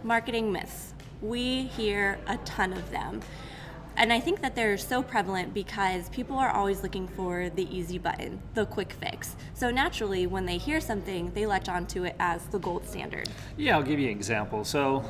Marketing myths. We hear a ton of them. And I think that they're so prevalent because people are always looking for the easy button, the quick fix. So naturally, when they hear something, they latch onto it as the gold standard. Yeah, I'll give you an example. So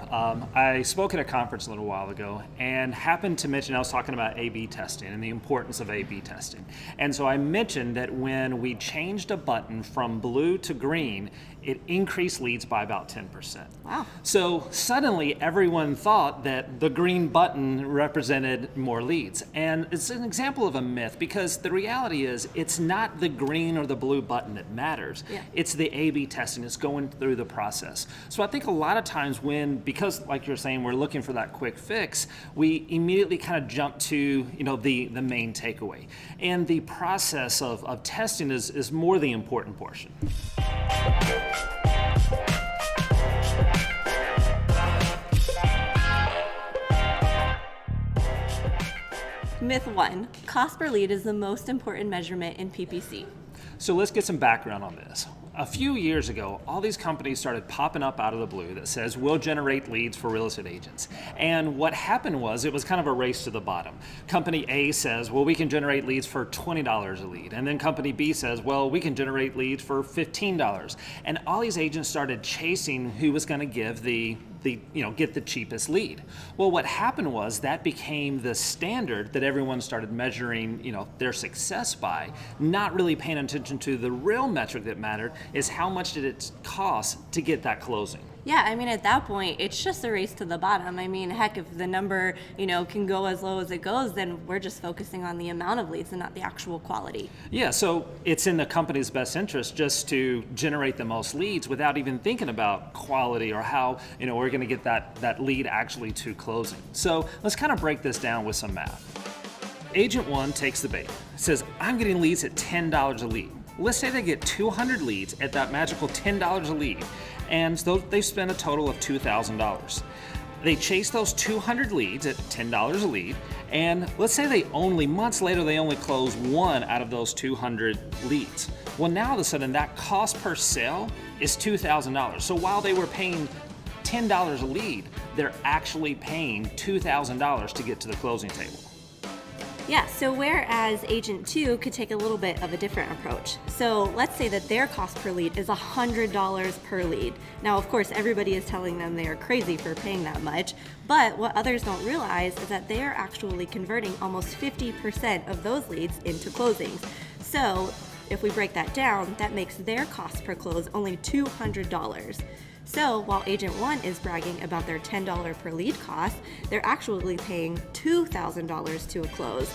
I spoke at a conference a little while ago and happened to mention, I was talking about A/B testing and the importance of A/B testing. And so I mentioned that when we changed a button from blue to green, it increased leads by about 10%. Wow. So suddenly everyone thought that the green button represented more leads. And it's an example of a myth because the reality is it's not the green or the blue button that matters. Yeah. It's the A/B testing. It's going through the process. So I think a lot of times because like you're saying, we're looking for that quick fix, we immediately kind of jump to the main takeaway. And the process of testing is more the important portion. Myth 1, cost per lead is the most important measurement in PPC. So let's get some background on this. A few years ago, all these companies started popping up out of the blue that says we'll generate leads for real estate agents. And what happened was it was kind of a race to the bottom. Company A says, well, we can generate leads for $20 a lead. And then company B says, well, we can generate leads for $15. And all these agents started chasing who was going to give get the cheapest lead. Well, what happened was that became the standard that everyone started measuring, their success by, not really paying attention to the real metric that mattered is how much did it cost to get that closing. Yeah, I mean, at that point, it's just a race to the bottom. I mean, heck, if the number, can go as low as it goes, then we're just focusing on the amount of leads and not the actual quality. Yeah, so it's in the company's best interest just to generate the most leads without even thinking about quality or how, we're going to get that lead actually to closing. So let's kind of break this down with some math. Agent 1 takes the bait, says, I'm getting leads at $10 a lead. Let's say they get 200 leads at that magical $10 a lead, and so they spend a total of $2,000. They chase those 200 leads at $10 a lead, and let's say months later, they only close one out of those 200 leads. Well, now all of a sudden, that cost per sale is $2,000. So while they were paying $10 a lead, they're actually paying $2,000 to get to the closing table. Yeah, so whereas Agent 2 could take a little bit of a different approach. So let's say that their cost per lead is $100 per lead. Now, of course, everybody is telling them they are crazy for paying that much, but what others don't realize is that they are actually converting almost 50% of those leads into closings. So if we break that down, that makes their cost per close only $200. So while Agent 1 is bragging about their $10 per lead cost, they're actually paying $2,000 to a close,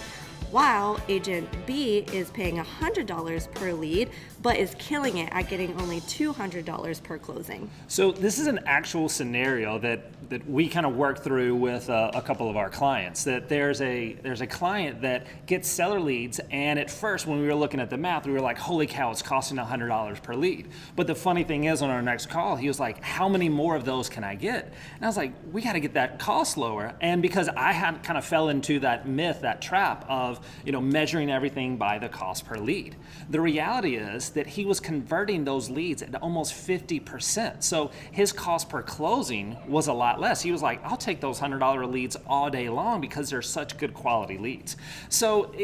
while Agent B is paying $100 per lead, but is killing it at getting only $200 per closing. So this is an actual scenario that we kind of work through with a couple of our clients. That there's a client that gets seller leads, and at first when we were looking at the math, we were like, holy cow, it's costing $100 per lead. But the funny thing is, on our next call, he was like, how many more of those can I get? And I was like, we got to get that cost lower. And because I had kind of fell into that myth, that trap of measuring everything by the cost per lead. The reality is that he was converting those leads at almost 50%. So his cost per closing was a lot less. He was like, I'll take those $100 leads all day long because they're such good quality leads. So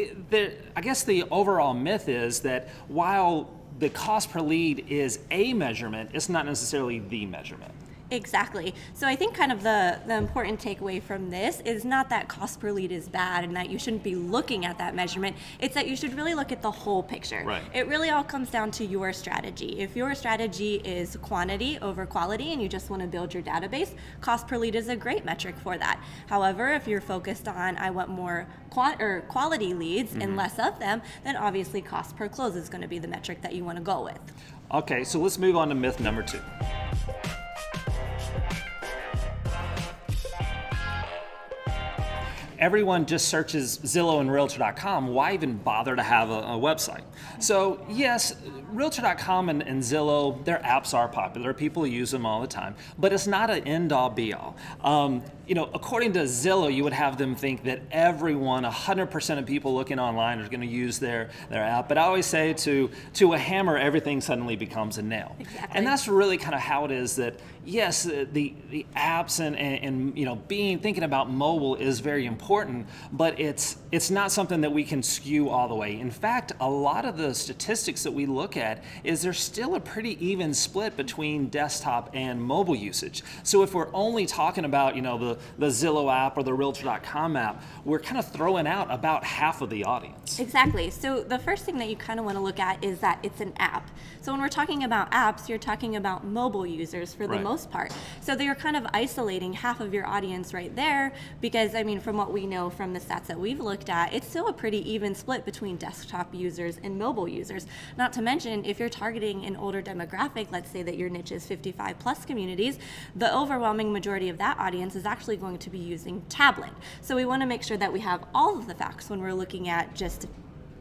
I guess the overall myth is that while the cost per lead is a measurement, it's not necessarily the measurement. Exactly. So I think kind of the important takeaway from this is not that cost per lead is bad and that you shouldn't be looking at that measurement. It's that you should really look at the whole picture. Right. It really all comes down to your strategy. If your strategy is quantity over quality and you just want to build your database, cost per lead is a great metric for that. However, if you're focused on I want more quality leads and less of them, then obviously cost per close is going to be the metric that you want to go with. Okay, so let's move on to myth number 2. Everyone just searches Zillow and Realtor.com. Why even bother to have a website? So yes, Realtor.com and Zillow, their apps are popular. People use them all the time, but it's not an end-all be-all. According to Zillow, you would have them think that everyone, 100% of people looking online are going to use their app. But I always say to a hammer, everything suddenly becomes a nail. Exactly. And that's really kind of how it is that, yes, the apps and thinking about mobile is very important, but it's not something that we can skew all the way. In fact, a lot of the statistics that we look at is there's still a pretty even split between desktop and mobile usage. So if we're only talking about, the Zillow app or the Realtor.com app, we're kind of throwing out about half of the audience. Exactly. So the first thing that you kind of want to look at is that it's an app. So when we're talking about apps, you're talking about mobile users for the most part. So they're kind of isolating half of your audience right there because, from what we know from the stats that we've looked at, it's still a pretty even split between desktop users and mobile users. Not to mention, if you're targeting an older demographic, let's say that your niche is 55 plus communities, the overwhelming majority of that audience is actually going to be using tablet. So we want to make sure that we have all of the facts when we're looking at just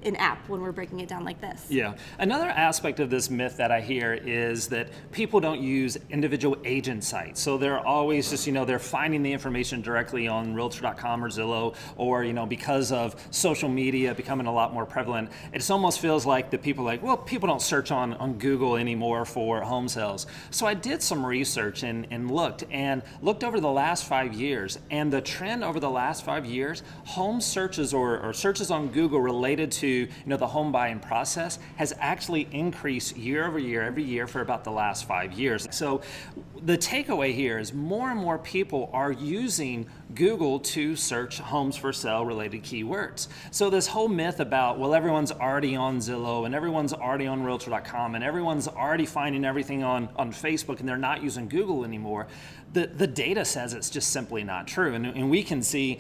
an app when we're breaking it down like this. Yeah. Another aspect of this myth that I hear is that people don't use individual agent sites. So they're always just, they're finding the information directly on Realtor.com or Zillow, or, because of social media becoming a lot more prevalent, it almost feels like the people people don't search on Google anymore for home sales. So I did some research and looked over the last 5 years, and the trend over the last 5 years, home searches or searches on Google related to the home buying process has actually increased year over year, every year for about the last 5 years. So the takeaway here is more and more people are using Google to search homes for sale related keywords. So this whole myth about, everyone's already on Zillow and everyone's already on Realtor.com and everyone's already finding everything on Facebook and they're not using Google anymore, the data says it's just simply not true. And we can see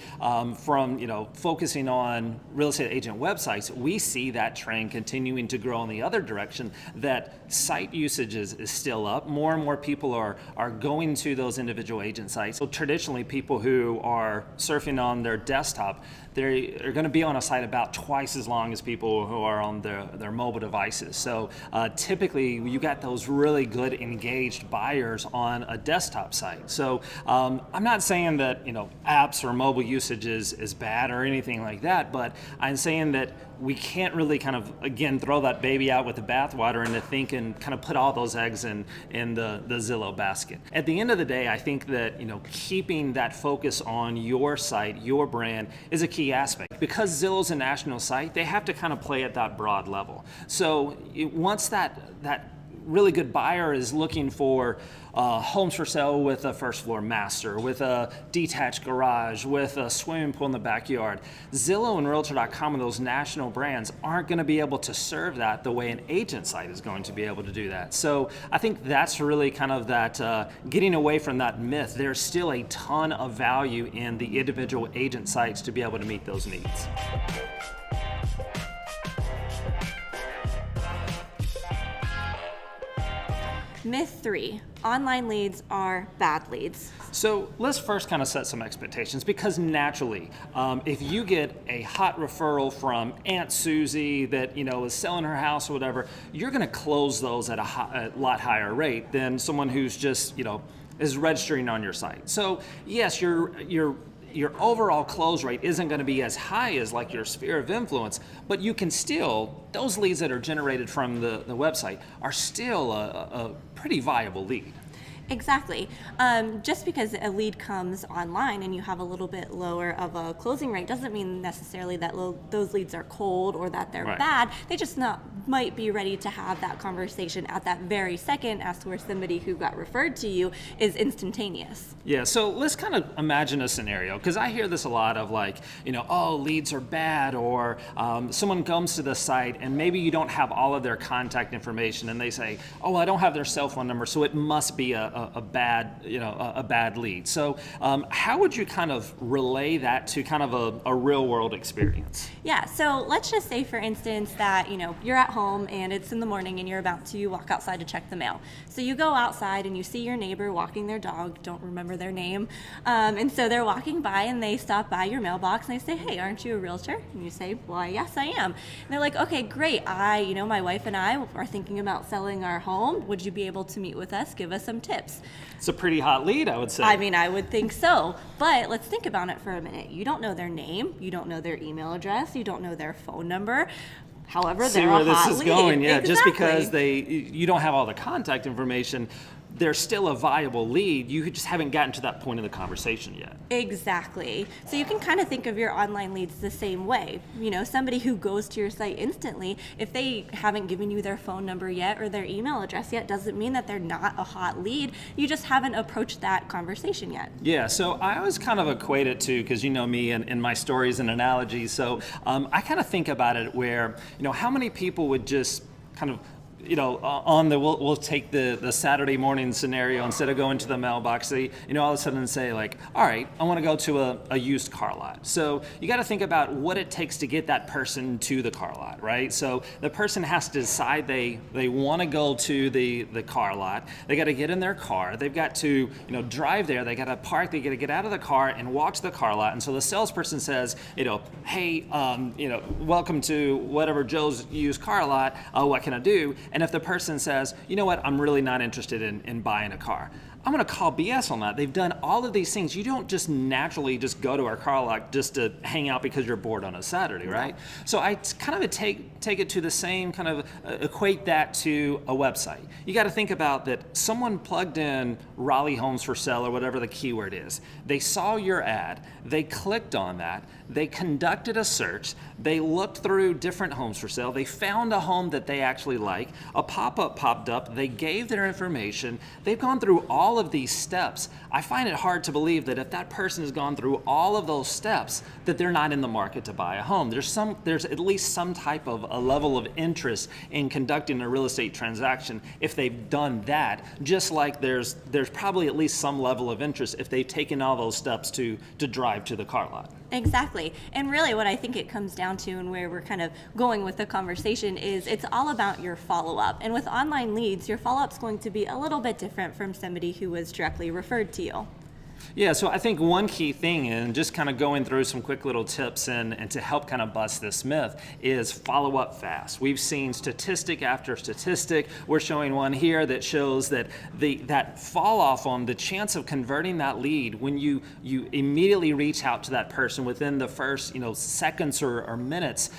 from focusing on real estate agent websites, we see that trend continuing to grow in the other direction, that site usage is still up. More and more people are going to those individual agent sites. So traditionally, people who are surfing on their desktop, they're going to be on a site about twice as long as people who are on their mobile devices. So typically, you got those really good engaged buyers on a desktop site. So I'm not saying that apps or mobile usage is bad or anything like that, but I'm saying that we can't really kind of, again, throw that baby out with the bathwater and to think and kind of put all those eggs in the Zillow basket. At the end of the day, I think that keeping that focus on your site, your brand, is a key aspect. Because Zillow's a national site, they have to kind of play at that broad level. So once that really good buyer is looking for homes for sale with a first floor master, with a detached garage, with a swimming pool in the backyard, Zillow and Realtor.com and those national brands aren't going to be able to serve that the way an agent site is going to be able to do that. So I think that's really kind of that getting away from that myth. There's still a ton of value in the individual agent sites to be able to meet those needs. Myth 3, online leads are bad leads. So let's first kind of set some expectations, because naturally, if you get a hot referral from Aunt Susie that is selling her house or whatever, you're going to close those at a lot higher rate than someone who's just is registering on your site. So yes, your overall close rate isn't going to be as high as like your sphere of influence, but you can still, those leads that are generated from the website are still a pretty viable lead. Exactly. Just because a lead comes online and you have a little bit lower of a closing rate doesn't mean necessarily that those leads are cold or that they're bad. They just might be ready to have that conversation at that very second, as to where somebody who got referred to you is instantaneous. Yeah, so let's kind of imagine a scenario, because I hear this a lot of leads are bad, or someone comes to the site and maybe you don't have all of their contact information and they say, I don't have their cell phone number, so it must be a a bad, a bad lead. So how would you kind of relay that to kind of a real world experience? Yeah, so let's just say, for instance, that you're at home and it's in the morning and you're about to walk outside to check the mail. So you go outside and you see your neighbor walking their dog, don't remember their name, and so they're walking by and they stop by your mailbox and they say, "Hey, aren't you a realtor?" And you say, "Why, yes, I am." And they're like, "Okay, great. My wife and I are thinking about selling our home. Would you be able to meet with us? Give us some tips." It's a pretty hot lead, I would say. I mean, I would think so. But let's think about it for a minute. You don't know their name. You don't know their email address. You don't know their phone number. However, they're a hot lead. See where this is going, yeah. Exactly. Just because you don't have all the contact information, they're still a viable lead. You just haven't gotten to that point of the conversation yet. Exactly. So you can kind of think of your online leads the same way. Somebody who goes to your site instantly, if they haven't given you their phone number yet or their email address yet, doesn't mean that they're not a hot lead. You just haven't approached that conversation yet. Yeah, so I always kind of equate it to, because you know me and my stories and analogies, so I kind of think about it where, how many people would just kind of we'll take the Saturday morning scenario. Instead of going to the mailbox, they all of a sudden say like, all right, I want to go to a used car lot. So you got to think about what it takes to get that person to the car lot, right? So the person has to decide they want to go to the car lot. They got to get in their car. They've got to drive there. They got to park. They got to get out of the car and walk to the car lot. And so the salesperson says, "Hey, welcome to whatever Joe's used car lot. What can I do?" And if the person says, "You know what, I'm really not interested in buying a car," I'm going to call BS on that. They've done all of these things. You don't just naturally just go to our car lot just to hang out because you're bored on a Saturday, right? So I kind of take it to the same kind of equate that to a website. You got to think about that someone plugged in Raleigh Homes for Sale or whatever the keyword is. They saw your ad. They clicked on that. They conducted a search. They looked through different homes for sale. They found a home that they actually like. A pop-up popped up. They gave their information. They've gone through all of these steps. I find it hard to believe that if that person has gone through all of those steps, that they're not in the market to buy a home. There's at least some type of a level of interest in conducting a real estate transaction if they've done that, just like there's probably at least some level of interest if they've taken all those steps to drive to the car lot. Exactly. And really what I think it comes down to, and where we're kind of going with the conversation, is it's all about your follow-up. And with online leads, your follow-up is going to be a little bit different from somebody who was directly referred to you. Yeah, so I think one key thing, and just kind of going through some quick little tips and to help kind of bust this myth, is follow up fast. We've seen statistic after statistic. We're showing one here that shows that that fall off on the chance of converting that lead when you immediately reach out to that person within the first seconds or minutes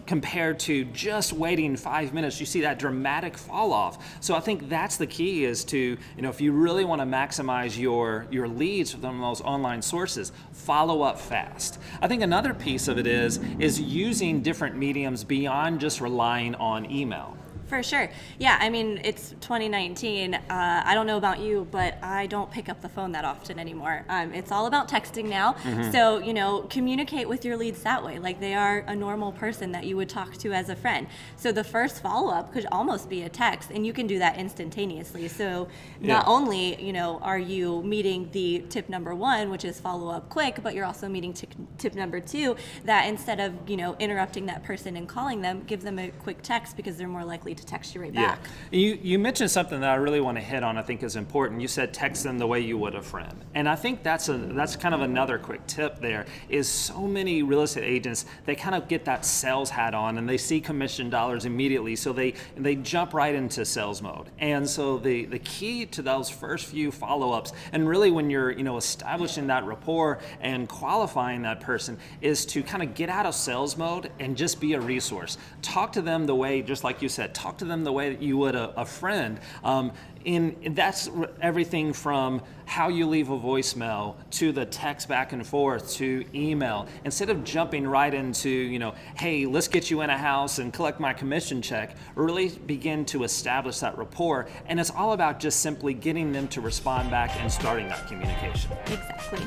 compared to just waiting 5 minutes. You see that dramatic fall off. So I think that's the key, is to if you really want to maximize your leads from those online sources, follow up fast. I think another piece of it is using different mediums beyond just relying on email. For sure. Yeah, I mean, it's 2019. I don't know about you, but I don't pick up the phone that often anymore. It's all about texting now. Mm-hmm. So, communicate with your leads that way. Like they are a normal person that you would talk to as a friend. So the first follow-up could almost be a text, and you can do that instantaneously. So not only, are you meeting the tip number 1, which is follow up quick, but you're also meeting tip number 2, that instead of, interrupting that person and calling them, give them a quick text because they're more likely to text you right back. Yeah. You mentioned something that I really want to hit on. I think is important. You said text them the way you would a friend, and I think that's kind of another quick tip. There is so many real estate agents, they kind of get that sales hat on and they see commission dollars immediately, so they jump right into sales mode. And so the key to those first few follow-ups, and really when you're establishing that rapport and qualifying that person, is to kind of get out of sales mode and just be a resource. Talk to them the way, just like you said, talk to them the way that you would a friend. And that's everything from how you leave a voicemail to the text back and forth to email. Instead of jumping right into, hey, let's get you in a house and collect my commission check, really begin to establish that rapport. And it's all about just simply getting them to respond back and starting that communication. Exactly.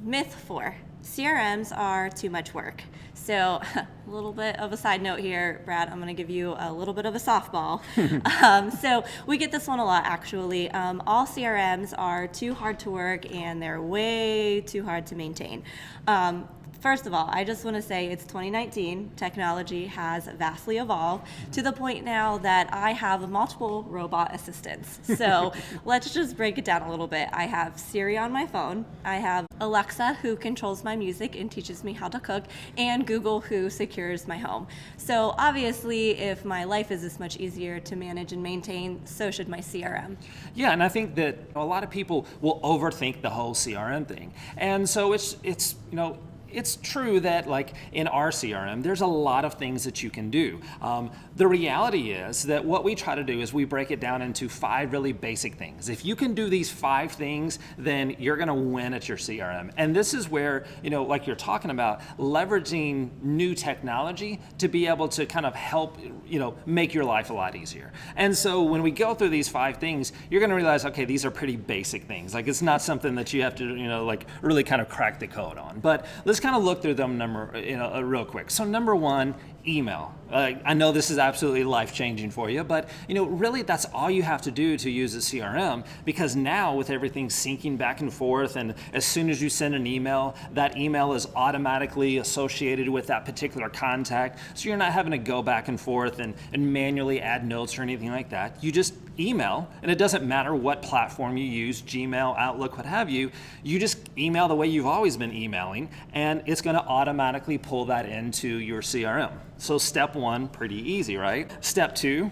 Myth 4. CRMs are too much work. So a little bit of a side note here, Brad, I'm going to give you a little bit of a softball. So we get this one a lot, actually. All CRMs are too hard to work and they're way too hard to maintain. First of all, I just want to say it's 2019. Technology has vastly evolved to the point now that I have multiple robot assistants. So let's just break it down a little bit. I have Siri on my phone. I have Alexa, who controls my music and teaches me how to cook, and Google, who secures my home. So obviously, if my life is this much easier to manage and maintain, so should my CRM. Yeah, and I think that a lot of people will overthink the whole CRM thing. And so it's true that like in our CRM, there's a lot of things that you can do. The reality is that what we try to do is we break it down into 5 really basic things. If you can do these 5 things, then you're gonna win at your CRM. And this is where, like you're talking about, leveraging new technology to be able to kind of help, make your life a lot easier. And so when we go through these 5 things, you're gonna realize, okay, these are pretty basic things. Like it's not something that you have to, like really kind of crack the code on. But let's kind of look through them real quick. So number 1, email. I know this is absolutely life-changing for you, but really that's all you have to do to use a CRM, because now with everything syncing back and forth, and as soon as you send an email, that email is automatically associated with that particular contact, so you're not having to go back and forth and manually add notes or anything like that. You just email, and it doesn't matter what platform you use, Gmail, Outlook, what have you, you just email the way you've always been emailing, and it's going to automatically pull that into your CRM. So step 1, pretty easy, right? Step 2,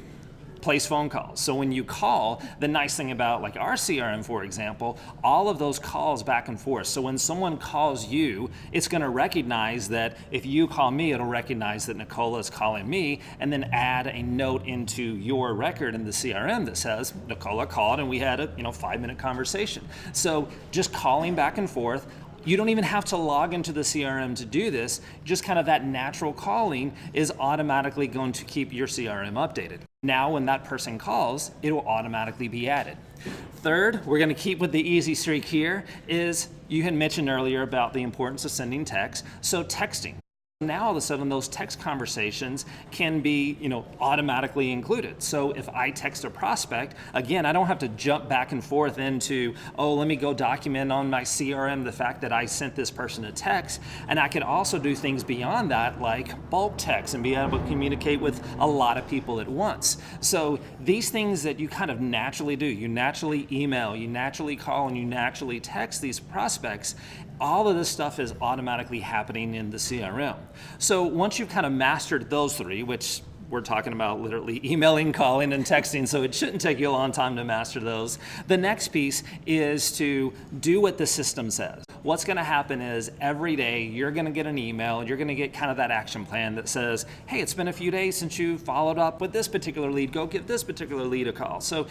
place phone calls. So when you call, the nice thing about like our CRM, for example, all of those calls back and forth. So when someone calls you, it's going to recognize that if you call me, it'll recognize that Nicola is calling me, and then add a note into your record in the CRM that says Nicola called and we had a 5-minute conversation. So just calling back and forth. You don't even have to log into the CRM to do this. Just kind of that natural calling is automatically going to keep your CRM updated. Now when that person calls, it will automatically be added. Third, we're going to keep with the easy streak here, is you had mentioned earlier about the importance of sending text. So texting. Now all of a sudden those text conversations can be automatically included. So if I text a prospect, again, I don't have to jump back and forth into, let me go document on my CRM the fact that I sent this person a text. And I can also do things beyond that, like bulk text, and be able to communicate with a lot of people at once. So these things that you kind of naturally do, you naturally email, you naturally call, and you naturally text these prospects, all of this stuff is automatically happening in the CRM. So once you've kind of mastered those 3, which we're talking about literally emailing, calling, and texting, so it shouldn't take you a long time to master those. The next piece is to do what the system says. What's going to happen is every day you're going to get an email, and you're going to get kind of that action plan that says, hey, it's been a few days since you followed up with this particular lead, go give this particular lead a call. So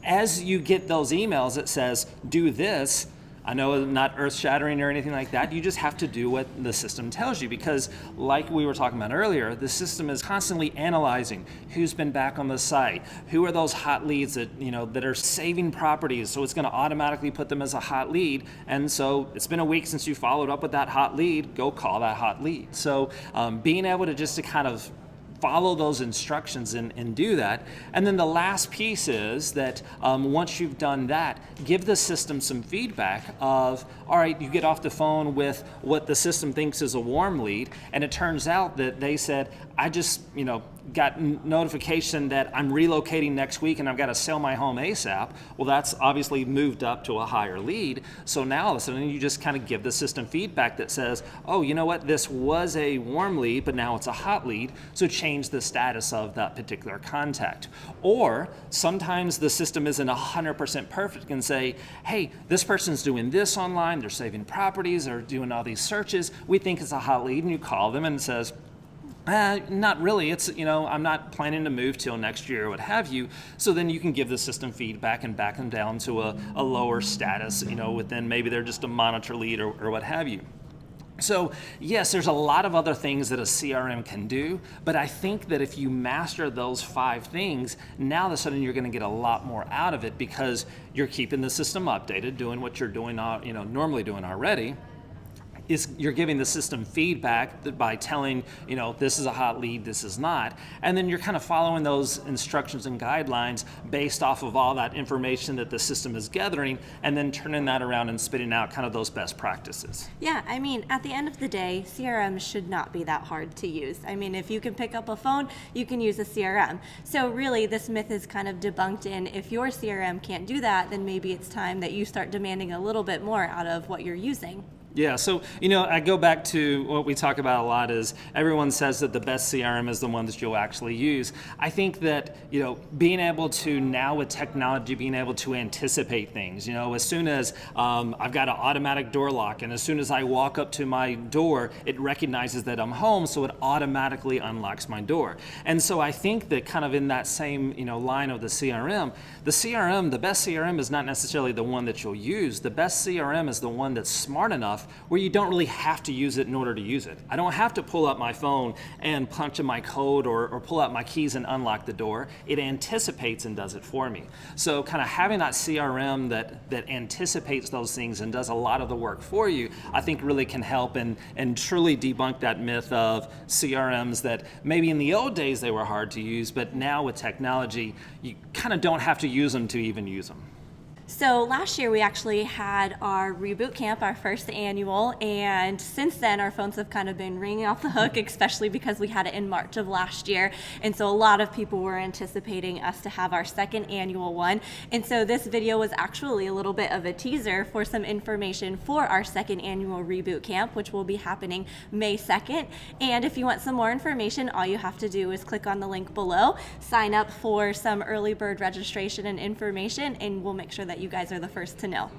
as you get those emails that says, do this, I know not earth-shattering or anything like that. You just have to do what the system tells you, because like we were talking about earlier, the system is constantly analyzing who's been back on the site, who are those hot leads that that are saving properties, so it's going to automatically put them as a hot lead. And so it's been a week since you followed up with that hot lead, go call that hot lead. So being able to kind of follow those instructions and do that. And then the last piece is that once you've done that, give the system some feedback of, all right, you get off the phone with what the system thinks is a warm lead, and it turns out that they said, I just, got notification that I'm relocating next week and I've got to sell my home ASAP. Well, that's obviously moved up to a higher lead. So now all of a sudden you just kind of give the system feedback that says, oh, you know what, this was a warm lead, but now it's a hot lead. So change the status of that particular contact. Or sometimes the system isn't 100% perfect and say, hey, this person's doing this online, they're saving properties, they're doing all these searches. We think it's a hot lead, and you call them and it says, not really. It's, I'm not planning to move till next year or what have you. So then you can give the system feedback and back them down to a lower status, within maybe they're just a monitor lead or what have you. So yes, there's a lot of other things that a CRM can do, but I think that if you master those 5 things, now all of a sudden you're going to get a lot more out of it, because you're keeping the system updated, doing what you're doing, normally doing already. you're giving the system feedback by telling, this is a hot lead, this is not. And then you're kind of following those instructions and guidelines based off of all that information that the system is gathering, and then turning that around and spitting out kind of those best practices. Yeah, I mean, at the end of the day, CRM should not be that hard to use. I mean, if you can pick up a phone, you can use a CRM. So really, this myth is kind of debunked in if your CRM can't do that, then maybe it's time that you start demanding a little bit more out of what you're using. Yeah, so, I go back to what we talk about a lot is everyone says that the best CRM is the one that you'll actually use. I think that, being able to now with technology, being able to anticipate things, as soon as I've got an automatic door lock, and as soon as I walk up to my door, it recognizes that I'm home, so it automatically unlocks my door. And so I think that kind of in that same, line of the CRM, the best CRM is not necessarily the one that you'll use. The best CRM is the one that's smart enough where you don't really have to use it in order to use it. I don't have to pull up my phone and punch in my code or pull out my keys and unlock the door. It anticipates and does it for me. So kind of having that CRM that anticipates those things and does a lot of the work for you, I think really can help and truly debunk that myth of CRMs that maybe in the old days they were hard to use, but now with technology, you kind of don't have to use them to even use them. So last year we actually had our reboot camp, our first annual, and since then our phones have kind of been ringing off the hook, especially because we had it in March of last year. And so a lot of people were anticipating us to have our second annual one. And so this video was actually a little bit of a teaser for some information for our second annual reboot camp, which will be happening May 2nd. And if you want some more information, all you have to do is click on the link below, sign up for some early bird registration and information, and we'll make sure that you guys are the first to know.